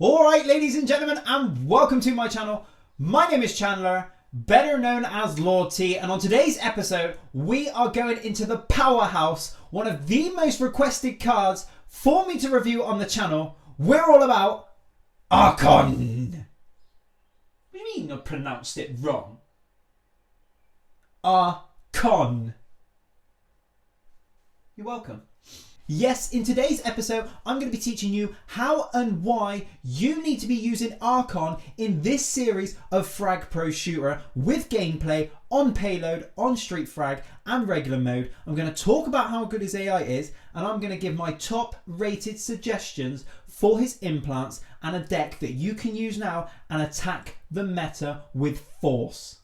Alright ladies and gentlemen, and welcome to my channel. My name is Chandler, better known as Lord T, and on today's episode we are going into the powerhouse, one of the most requested cards for me to review on the channel. We're all about ARK-ON. What do you mean I pronounced it wrong? ARK-ON. You're welcome. Yes, in today's episode, I'm going to be teaching you how and why you need to be using ARK-ON in this series of FRAG Pro Shooter with gameplay on payload, on street frag and regular mode. I'm going to talk about how good his AI is, and I'm going to give my top rated suggestions for his implants and a deck that you can use now and attack the meta with force.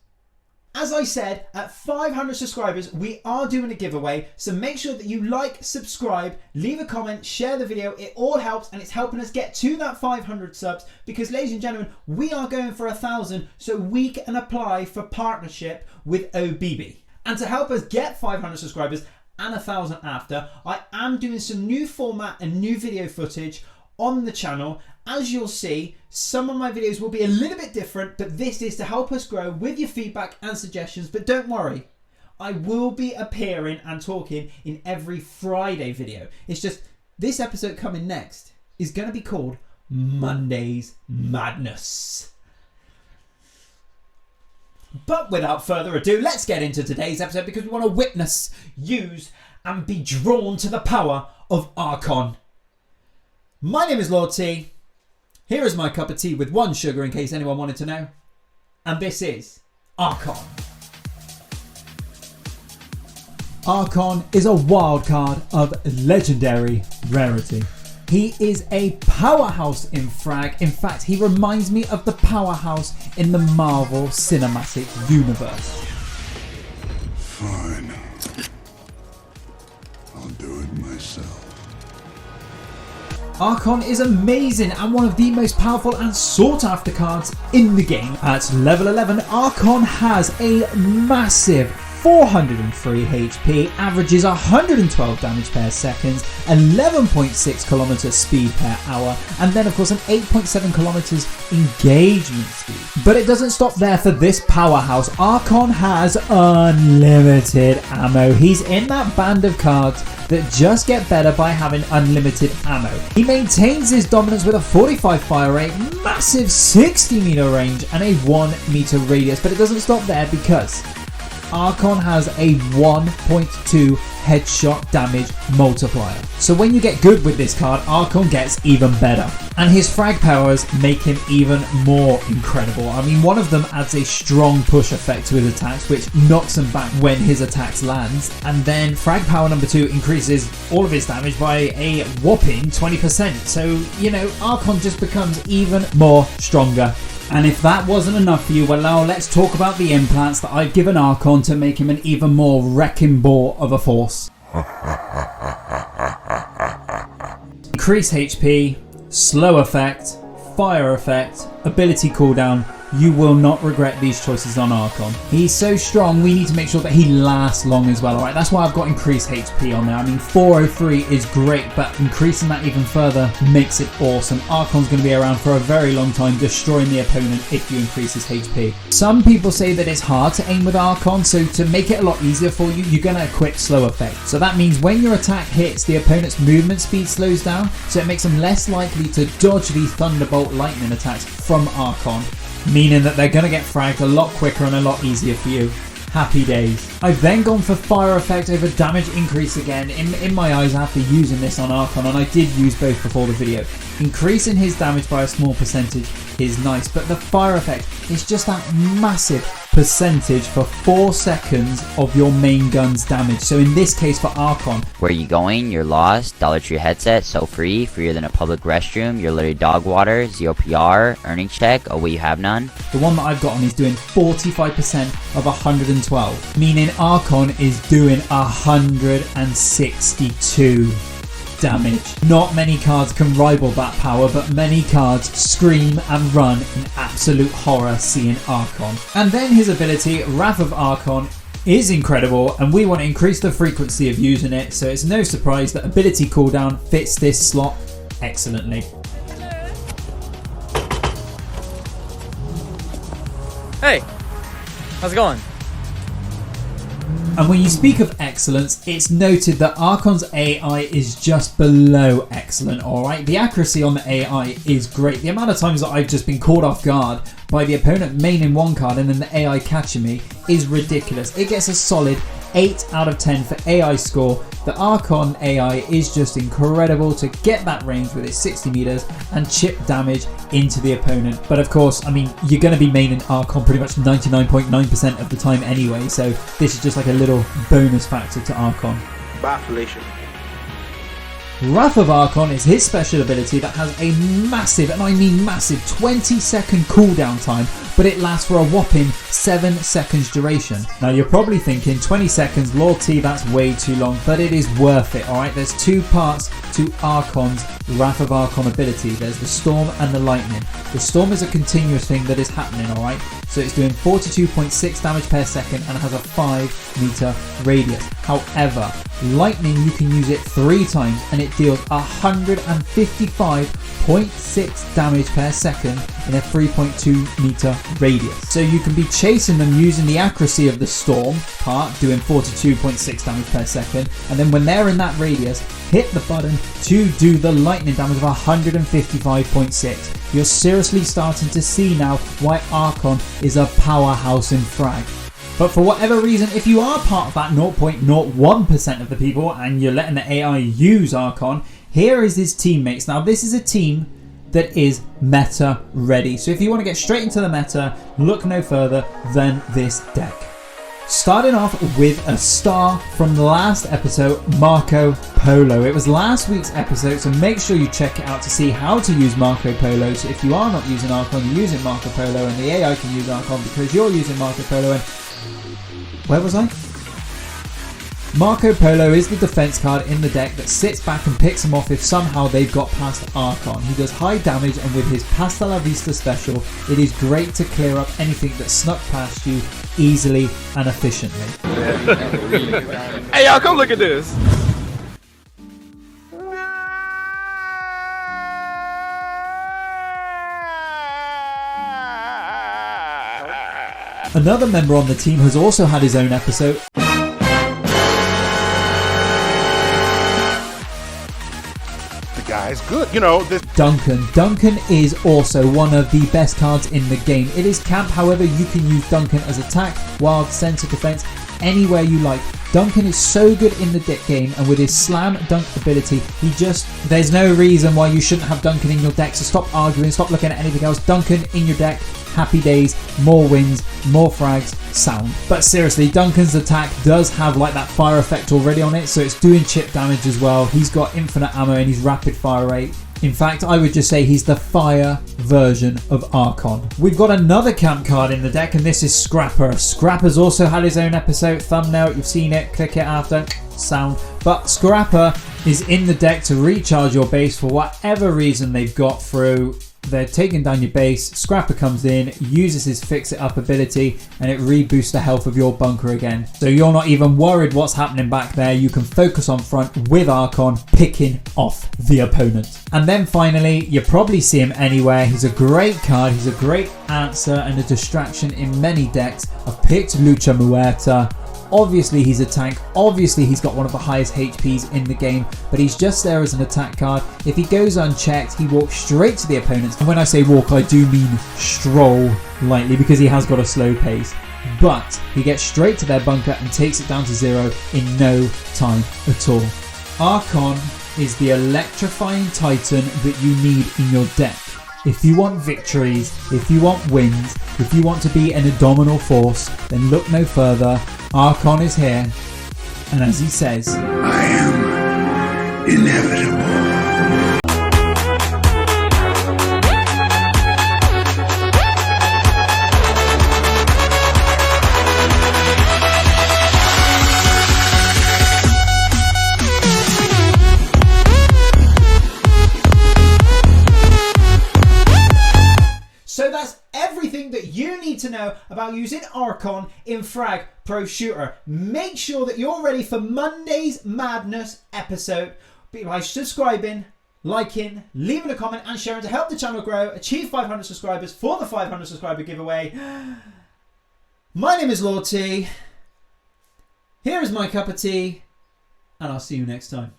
As I said, at 500 subscribers, we are doing a giveaway. So make sure that you like, subscribe, leave a comment, share the video. It all helps and it's helping us get to that 500 subs because, ladies and gentlemen, we are going for 1,000 so we can apply for partnership with Oh BiBi. And to help us get 500 subscribers and 1,000 after, I am doing some new format and new video footage on the channel. As you'll see, some of my videos will be a little bit different, but this is to help us grow with your feedback and suggestions. But don't worry, I will be appearing and talking in every Friday video. It's just this episode coming next is going to be called Monday's Madness. But without further ado, let's get into today's episode because we want to witness, use and be drawn to the power of ARK-ON. My name is Lord T. Here is my cup of tea with one sugar in case anyone wanted to know. And this is ARK-ON. ARK-ON is a wild card of legendary rarity. He is a powerhouse in frag. In fact, he reminds me of the powerhouse in the Marvel Cinematic Universe. Fine. I'll do it myself. ARK-ON is amazing and one of the most powerful and sought after cards in the game. At level 11, ARK-ON has a massive 403 HP, averages 112 damage per second, 11.6 kilometers speed per hour, and then of course an 8.7 kilometers engagement speed. But it doesn't stop there for this powerhouse. ARK-ON has unlimited ammo. He's in that band of cards that just get better by having unlimited ammo. He maintains his dominance with a 45 fire rate, massive 60 meter range and a 1 meter radius, but it doesn't stop there because ARK-ON has a 1.2 headshot damage multiplier. So when you get good with this card, ARK-ON gets even better. And his frag powers make him even more incredible. I mean, one of them adds a strong push effect to his attacks, which knocks him back when his attacks lands. And then frag power number 2 increases all of his damage by a whopping 20%. So, you know, ARK-ON just becomes even more stronger. And if that wasn't enough for you, well now let's talk about the implants that I've given ARK-ON to make him an even more wrecking ball of a force. Increase HP, slow effect, fire effect, ability cooldown. You will not regret these choices on ARK-ON. He's so strong, we need to make sure that he lasts long as well. Alright, that's why I've got increased HP on there. I mean, 403 is great, but increasing that even further makes it awesome. ARK-ON's going to be around for a very long time, destroying the opponent if you increase his HP. Some people say that it's hard to aim with ARK-ON, so to make it a lot easier for you, you're going to equip slow effect. So that means when your attack hits, the opponent's movement speed slows down, so it makes them less likely to dodge the Thunderbolt lightning attacks from ARK-ON, meaning that they're going to get fragged a lot quicker and a lot easier for you. Happy days. I've then gone for fire effect over damage increase again. In my eyes after using this on ARK-ON, and I did use both before the video. Increasing his damage by a small percentage is nice, but the fire effect is just that massive percentage for 4 seconds of your main gun's damage. So in this case for ARK-ON, where you going? You're lost. Dollar Tree headset, so free, freer than a public restroom. You're literally dog water, 0 PR, earning check. Oh wait, you have none. The one that I've got on is doing 45% of 112, meaning ARK-ON is doing 162 damage. Not many cards can rival that power, but many cards scream and run in absolute horror seeing ARK-ON. And then his ability, Wrath of ARK-ON, is incredible, and we want to increase the frequency of using it, so it's no surprise that ability cooldown fits this slot excellently. Hey, how's it going? And when you speak of excellence, it's noted that ARK-ON's AI is just below excellent, alright? The accuracy on the AI is great. The amount of times that I've just been caught off guard by the opponent maining one card and then the AI catching me is ridiculous. It gets a solid 8 out of 10 for AI score. The ARK-ON AI is just incredible to get that range with its 60 meters and chip damage into the opponent. But of course, I mean, you're going to be maining ARK-ON pretty much 99.9% of the time anyway, so this is just like a little bonus factor to ARK-ON. Bafflation. Wrath of ARK-ON is his special ability that has a massive, and I mean massive, 20-second cooldown time, but it lasts for a whopping 7 seconds duration. Now you're probably thinking 20 seconds, Lord T, that's way too long, but it is worth it, alright? There's two parts to ARK-ON's Wrath of ARK-ON ability. There's the Storm and the Lightning. The Storm is a continuous thing that is happening, alright? So it's doing 42.6 damage per second and it has a 5 meter radius. However, Lightning, you can use it 3 times and it deals 155.6 damage per second in a 3.2 meter radius. So you can be chasing them using the accuracy of the Storm part, doing 42.6 damage per second, and then when they're in that radius, hit the button to do the lightning damage of 155.6. You're seriously starting to see now why ARK-ON is a powerhouse in frag. But for whatever reason, if you are part of that 0.01% of the people and you're letting the AI use ARK-ON, here is his teammates. Now this is a team that is meta ready. So if you want to get straight into the meta, look no further than this deck. Starting off with a star from the last episode, Marco Polo. It was last week's episode, so make sure you check it out to see how to use Marco Polo. So if you are not using ARK-ON, you're using Marco Polo, and the AI can use ARK-ON because you're using Marco Polo. And where was I? Marco Polo is the defense card in the deck that sits back and picks them off if somehow they've got past ARK-ON. He does high damage, and with his Pasta La Vista special, it is great to clear up anything that snuck past you easily and efficiently. Hey y'all, come look at this. Another member on the team has also had his own episode. Guy's good, you know. This Duncan is also one of the best cards in the game. It is camp, however you can use Duncan as attack, wild, center defense, anywhere you like. Duncan is so good in the deck game, and with his slam dunk ability, there's no reason why you shouldn't have Duncan in your deck, so stop arguing, stop looking at anything else. Duncan in your deck, happy days, more wins, more frags, sound. But seriously, Duncan's attack does have like that fire effect already on it, so it's doing chip damage as well. He's got infinite ammo and he's rapid fire rate. In fact, I would just say he's the fire version of ARK-ON. We've got another camp card in the deck, and this is Scrapper. Scrapper's also had his own episode, thumbnail, you've seen it, click it after, sound. But Scrapper is in the deck to recharge your base for whatever reason they've got through. They're taking down your base, Scrapper comes in, uses his Fix It Up ability, and it reboosts the health of your bunker again. So you're not even worried what's happening back there, you can focus on front with ARK-ON, picking off the opponent. And then finally, you probably see him anywhere, he's a great card, he's a great answer and a distraction in many decks. I've picked Lucha Muerta. Obviously he's a tank, obviously he's got one of the highest HPs in the game, but he's just there as an attack card. If he goes unchecked, he walks straight to the opponents. And when I say walk, I do mean stroll lightly, because he has got a slow pace. But he gets straight to their bunker and takes it down to 0 in no time at all. ARK-ON is the electrifying titan that you need in your deck. If you want victories, if you want wins, if you want to be an abdominal force, then look no further. ARK-ON is here, and as he says, I am inevitable. So that's everything that you need to know about using ARK-ON in FRAG Pro Shooter. Make sure that you're ready for Monday's Madness episode by subscribing, liking, leaving a comment and sharing to help the channel grow, achieve 500 subscribers for the 500 subscriber giveaway. My name is Lord T. Here is my cup of tea, and I'll see you next time.